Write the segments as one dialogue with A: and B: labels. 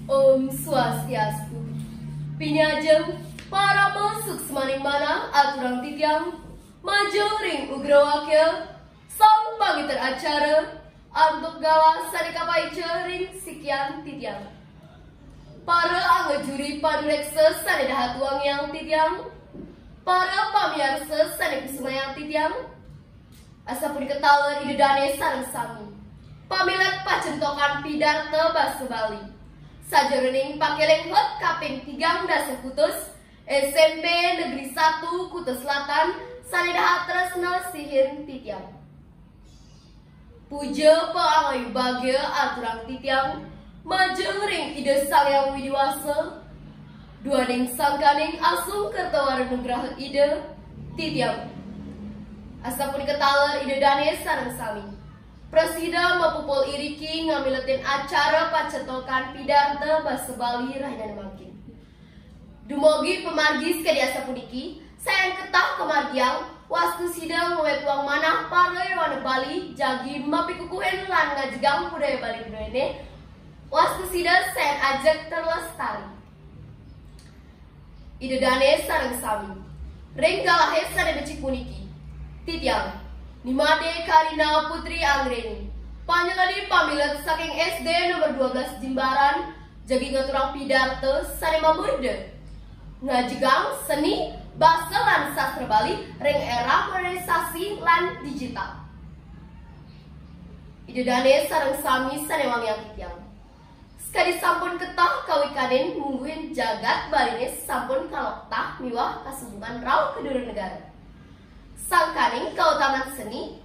A: Om Swastiastu. Pinajeng para masuk semaning mana aturan titiang maju ring ugrawakil sang pangiter acara untuk gawa sadeka paice ring sekian titiang. Para angga juri padureksa sanedahat uang yang titiang, para pamiarsa sanek yang titiang, asapun ketawa idedane sareng sami. Pamilat pacentokan pidarta basa Bali. Sajeroning pakeleng hot kaping 3 kutus SMP Negeri 1 Kutus Selatan sanedahat tresna sihir titiang. Puja paangai bagya aturan titiang majeng ring ide salyang widiwasa duaning sangkaning asung kertawar nugraha ide titiang. Asapun ketalar ide dane sareng sami. Presida mapupul iriki ngamiletin acara pacetokan pidarta basa Bali rahina makin. Dumogi pemargis kadiasa puniki, sayang ketah kemargiang, wastu sidang wetuang manah parai wana Bali, jagi mapikukuhen lan ngajegang budaya Bali budayane, wastu sidang sayang ajak terlestari. Ide dane sareng sami, ring galahe sare becik puniki, titiang. Nimade Karina Putri Anggreni panjangadi pamilat saking SD nomor 12 Jimbaran jagi ngaturang pidarta sarema murde ngajegang seni basa lan sastra Bali ring era modernisasi lan digital. Ide dane sareng sami sanewang yang titiang. Sekali sampun ketah kawikaden mungguhin jagat Baline sampun kaloktah miwah kasembungan raw kedua negara. Sangkaning kautaman seni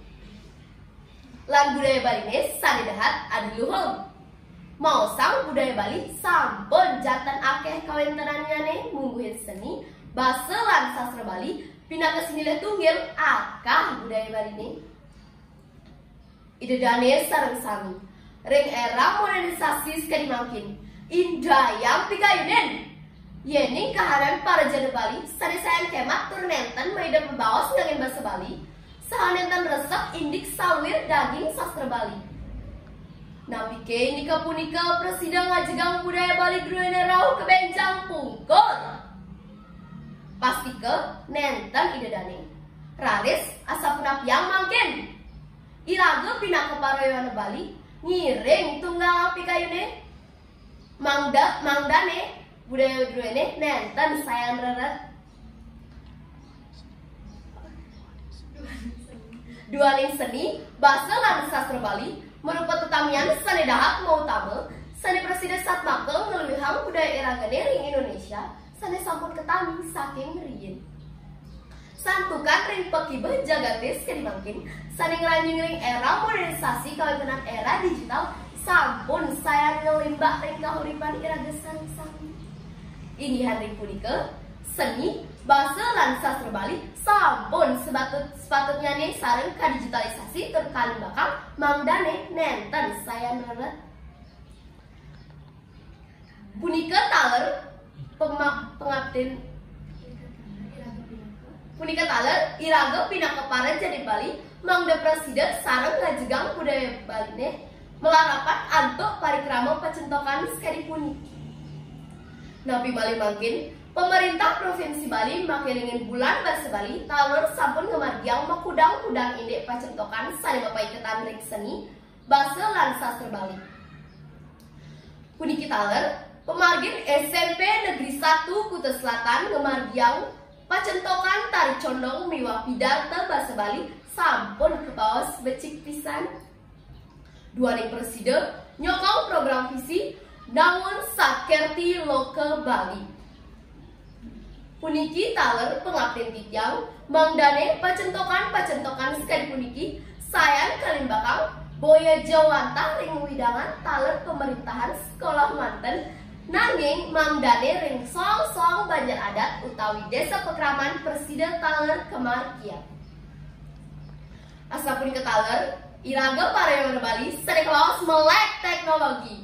A: lan budaya Baline sanedahat adiluhung. Mau sang budaya Bali sampun jantan akeh kawentenannyane mungguhin seni basa lan sastra Bali pinaka sinilih tunggil akah budaya Baline. Ide dane sareng sami ring era modernisasi sekali makin indah yang pikayunen. Yening kahanan para jana Bali sane sayang kemat tur nenten maida membawas ngangin basa Bali sahanenten resep indik sawir daging sastra Bali. Napi ke nika punika presida ngajegang budaya Bali druene rauh kebenjang pungkur. Pasti ke nenten ide dane raris asa penapiang mangkin. Iraga pinaka parayoana Bali ngiring tunggal pikayune mangdane budaya druene nenten sayang reret. Duaning seni basa lan sastra Bali merupakan tetamian sanedahat mau utama sane presiden satmakel ngeluwihang budaya iragane ring Indonesia sane sampun ketami saking riyin. Santukan ring pekibeh jagatis kedimangkin sane ngranjing ring era modernisasi kawinan era digital sampun sayang ngelimbak ring kahuripan iraga sareng-sareng. Ini hari punika seni basa lan sastra Bali sampun sepatutnya nih sareng ka digitalisasi tur kalimbakang mangdane nenten saya neret. Punika taler pengabden punika taler iraga pinaka para jadi Bali mangda presiden sareng ngajegang budaya Baline melarapat antuk parikrama pacentokan sekali puniki. Nabi Bali makin pemerintah Provinsi Bali makelingin bulan basa Bali talur sampun ngemargiang makudang-kudang indek pacentokan sane mapaiketan ring seni basa lan sastra Bali. Puniki taler pemargin SMP Negeri 1 Kutus Selatan ngemargiang pacentokan tari condong miwah pidarta basa Bali sampun kebawas becik pisan. Duaning presiden nyokong program visi namun sakerti loka Bali. Puniki taler pengabden titiang mangdane pacentokan sekali puniki sayang kalimbakang boya jawantah ring widangan taler pemerintahan sekolah manten nanging mangdane ring song-song banjar adat utawi desa pekraman presiden taler kemargian. Asapun ke taler iraga parayawan Bali sane kelawas melek teknologi.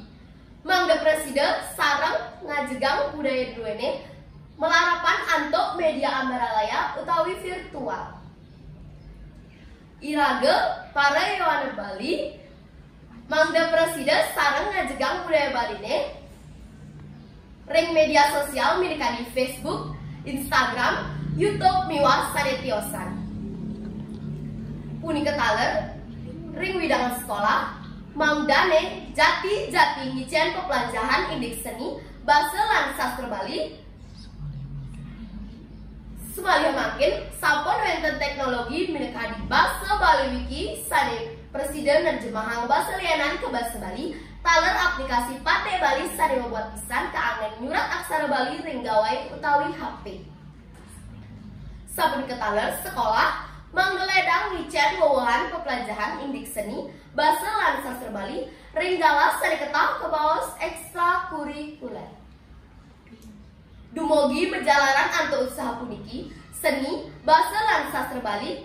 A: Mangda presiden sareng ngajegang budaya druene melarapan antuk media ambaralaya utawi virtual. Iraga parayawan Bali mangda presiden sareng ngajegang budaya Baline Ring media sosial milikani Facebook, Instagram, YouTube miwah sanetiosan. Punika taler, ring widangan sekolah, Mamdane jati ngician pepelajaran indeks seni, bahasa lan sastra Bali. Semalih makin, sampun wonten teknologi milikani bahasa Bali Wiki sane presiden nerjemahang bahasa lianan ke bahasa Bali, taler aplikasi Pate Bali sane membuat pisan keangen nyurat aksara Bali ring gawai utawi HP. Sampun ketaler sekolah manggeledang ngician wewahan pepelajaran indeks seni, bahasa lan sastra Bali ring galas sane ketah ke bawas ekstrakurikuler. Dumugi perjalanan antu usaha puniki, seni, bahasa lan sastra Bali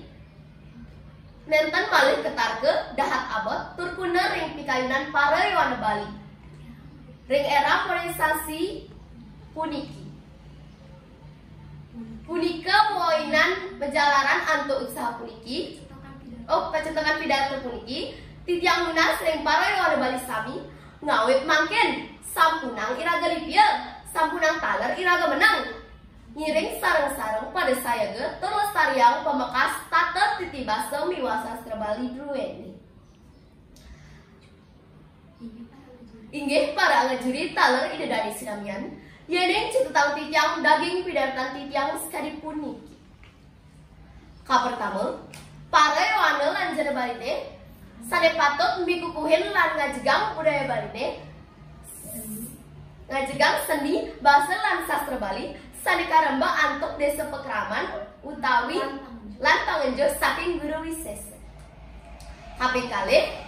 A: nenten malih ketarke dahat abot turkuna ring pikayunan para yawana Bali. Ring era modernisasi puniki. Punika muainan perjalanan antu usaha puniki. Kecetengan pidato puniki, titiang lunas ring para yawana Bali sami ngawit mangken sampunang iraga lipia. Sampunang taler iraga menang. Ngiring sarang-sarang pada saya ge terlestariang pemekas tata titi basa miwa sastra Bali drueni. Inggih para ngajuri taler ide dari sinamian, yeneng citetang titiang daging pidatan titiang sekali puniki. Ka pertama, para yawana lan jana Baline sane patut mbikukuhin lan ngajegang budaya Baline, ngajegang seni bahasa lan sastra Bali sane karemba antuk desa pekraman utawi lan pangenjo saking guru wisesa. Kaping kalih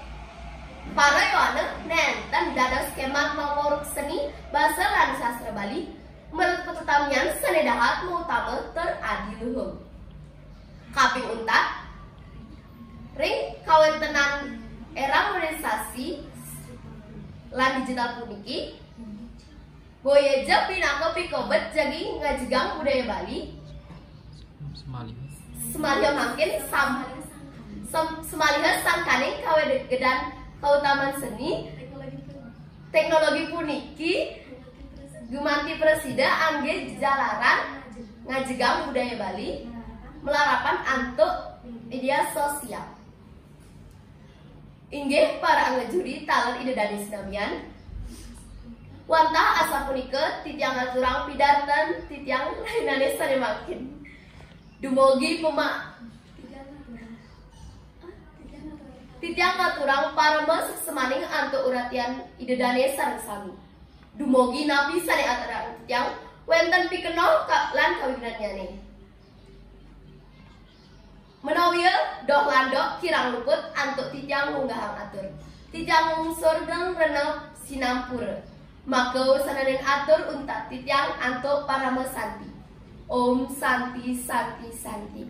A: para yawana nenten dados skema mangoruk seni bahasa lan sastra Bali menurut petetamian sane dahat mutama teradiluhung. Kaping untat ring kawentenan era modernisasi lan digital puniki boyeja pinaka pikobet jagi ngajegang budaya Bali. Semalih makin semalih sangkaning kawegedan kautaman seni teknologi puniki gumanti presida angge jalaran ngajegang budaya Bali melarapan antuk media sosial. Inggih para ngajuri taler ide dari sinamian wantah asa punika titiang aturang pidatan titiang lainane sane makin dumugi titiang aturang parema semaning antu uratian idedane sareng sami dumugi napi sane aturang titiang wenten pikeno lan kawignanyane menawi doh landok kirang luput antuk titiang munggahang atur titiang mungsur deng renep sinampura maka sananen atur untat titiang antuk para mesanti. Om Santi Santi Santi.